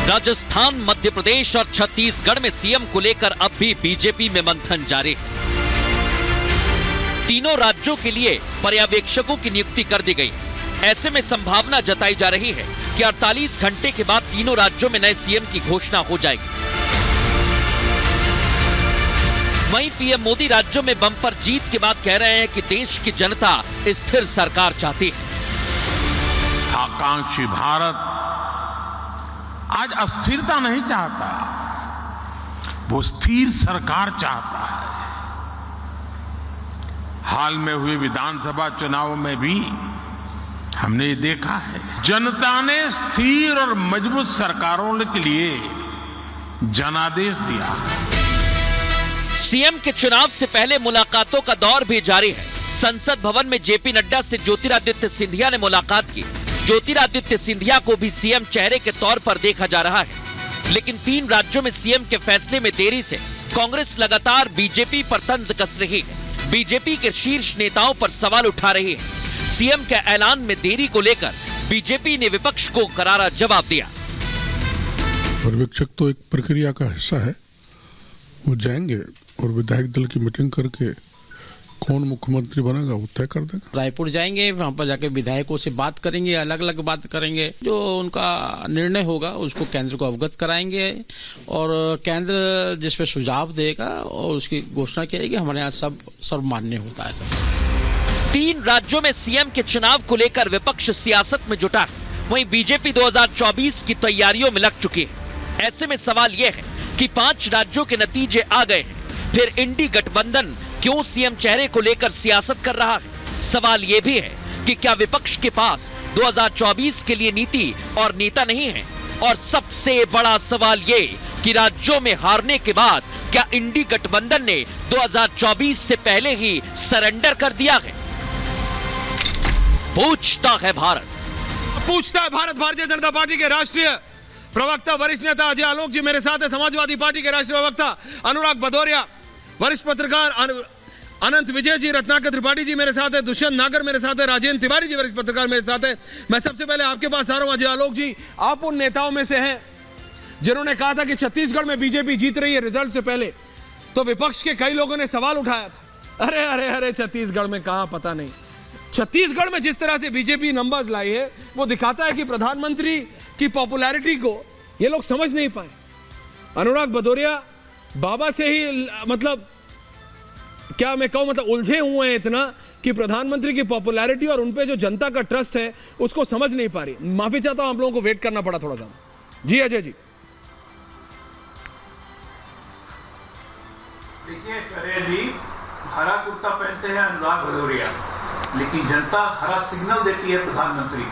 राजस्थान, मध्य प्रदेश और छत्तीसगढ़ में सीएम को लेकर अब भी बीजेपी में मंथन जारी है। तीनों राज्यों के लिए पर्यवेक्षकों की नियुक्ति कर दी गई। ऐसे में संभावना जताई जा रही है कि 48 घंटे के बाद तीनों राज्यों में नए सीएम की घोषणा हो जाएगी। वहीं पीएम मोदी राज्यों में बम्पर जीत के बाद कह रहे हैं कि देश की जनता स्थिर सरकार चाहती है। आकांक्षी भारत आज अस्थिरता नहीं चाहता, वो स्थिर सरकार चाहता है। हाल में हुए विधानसभा चुनाव में भी हमने ये देखा है, जनता ने स्थिर और मजबूत सरकारों के लिए जनादेश दिया। सीएम के चुनाव से पहले मुलाकातों का दौर भी जारी है। संसद भवन में जेपी नड्डा से ज्योतिरादित्य सिंधिया ने मुलाकात की। ज्योतिरादित्य सिंधिया को भी सीएम चेहरे के तौर पर देखा जा रहा है, लेकिन 3 राज्यों में सीएम के फैसले में देरी से कांग्रेस लगातार बीजेपी पर तंज कस रही है। बीजेपी के शीर्ष नेताओं पर सवाल उठा रही है। सीएम के ऐलान में देरी को लेकर बीजेपी ने विपक्ष को करारा जवाब दिया। पर्यवेक्षक तो एक प्रक्रिया का हिस्सा है, वो जाएंगे और विधायक दल की मीटिंग करके कौन मुख्यमंत्री बनेगा वो तय कर देगा। रायपुर जाएंगे, वहां पर जाकर विधायकों से बात करेंगे, अलग अलग बात करेंगे। जो उनका निर्णय होगा उसको केंद्र को अवगत कराएंगे और केंद्र जिस पे सुझाव देगा और उसकी घोषणा की जाएगी। हमारे यहाँ सब सर्वमान्य होता है। सब 3 राज्यों में सीएम के चुनाव को लेकर विपक्ष सियासत में जुटा है। वहीं बीजेपी 2024 की तैयारियों में लग चुकी है। ऐसे में सवाल यह है कि 5 राज्यों के नतीजे आ गए हैं, फिर इंडी गठबंधन क्यों सीएम चेहरे को लेकर सियासत कर रहा है? सवाल यह भी है कि क्या विपक्ष के पास 2024 के लिए नीति और नेता नहीं है? और सबसे बड़ा सवाल ये कि राज्यों में हारने के बाद क्या इंडी गठबंधन ने 2024 से पहले ही सरेंडर कर दिया है? पूछता है भारत। भारतीय जनता पार्टी के राष्ट्रीय प्रवक्ता वरिष्ठ नेता अजय आलोक जी मेरे साथ है। समाजवादी पार्टी के राष्ट्रीय प्रवक्ता अनुराग भदौरिया, वरिष्ठ पत्रकार अनंत विजय जी, रत्नाकर त्रिपाठी जी मेरे साथ है, दुष्यंत नागर मेरे साथ है, राजेंद्र तिवारी जी वरिष्ठ पत्रकार मेरे साथ है। मैं सबसे पहले आपके पास आ रहा हूं अजय आलोक जी, आप उन नेताओं में से हैं जिन्होंने कहा था कि छत्तीसगढ़ में बीजेपी जीत रही है रिजल्ट से पहले। तो विपक्ष के कई लोगों ने सवाल उठाया था, अरे छत्तीसगढ़ में कहां, पता नहीं। छत्तीसगढ़ में जिस तरह से बीजेपी नंबर्स लाई है वो दिखाता है कि प्रधानमंत्री की पॉपुलैरिटी को ये लोग समझ नहीं पाए। अनुराग भदौरिया बाबा से ही मतलब क्या मैं कहूं, मतलब उलझे हुए हैं इतना कि प्रधानमंत्री की पॉपुलैरिटी और उनपे जो जनता का ट्रस्ट है उसको समझ नहीं पा रही। माफी चाहता हूं, आप लोगों को वेट करना पड़ा थोड़ा सा। जी अजय जी। देखिए करे जी, हरा कुर्ता पहनते हैं अनुराग भदौरिया, लेकिन जनता हरा सिग्नल देती है प्रधानमंत्री।